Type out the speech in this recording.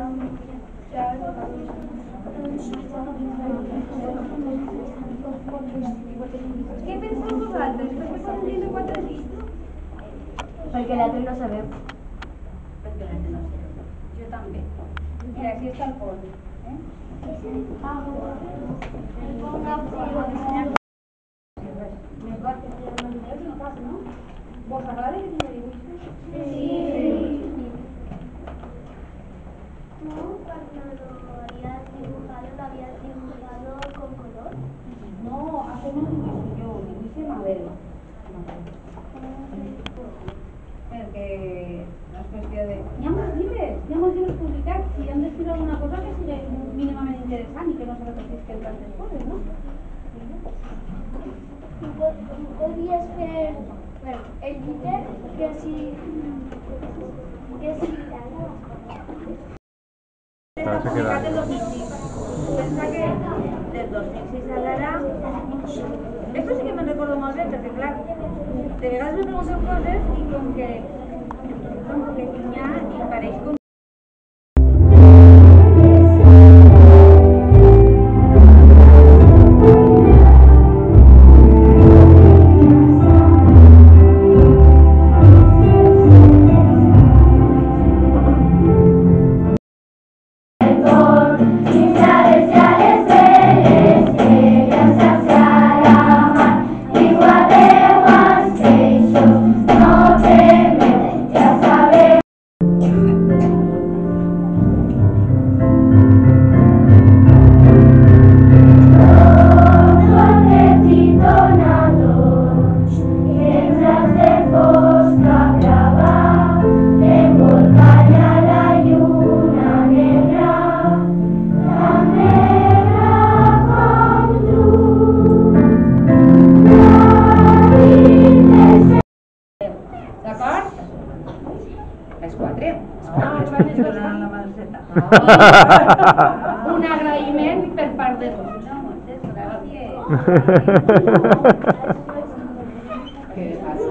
Què penseu vosaltres? Per què podem dir 4 dits? Perquè l'altre no sabem. Perquè l'altre no sabem. Jo també. Mira, aquí està el pont. ¿Vos agrada que tiene dibujos? Sí. ¿Tú cuando lo habías dibujado con color? No, hace no dibuixo jo, dibuixo Mabel. Perquè no és qüestió de... Hi ha molts llibres publicats, i hem d'escriure alguna cosa que sigui mínimament interessant i que no se repetisquen tantes coses, no? Podrías ver, bueno, el líder que así Està publicat el 2006. Pensa que del 2006 a l'ara... Esto sí que me'n recordo molt bé, perquè clar, de vegades me pregunten coses i com que n'hi ha i pareix com... Un agraïment per part de tots. No, moltes gràcies. Què passa?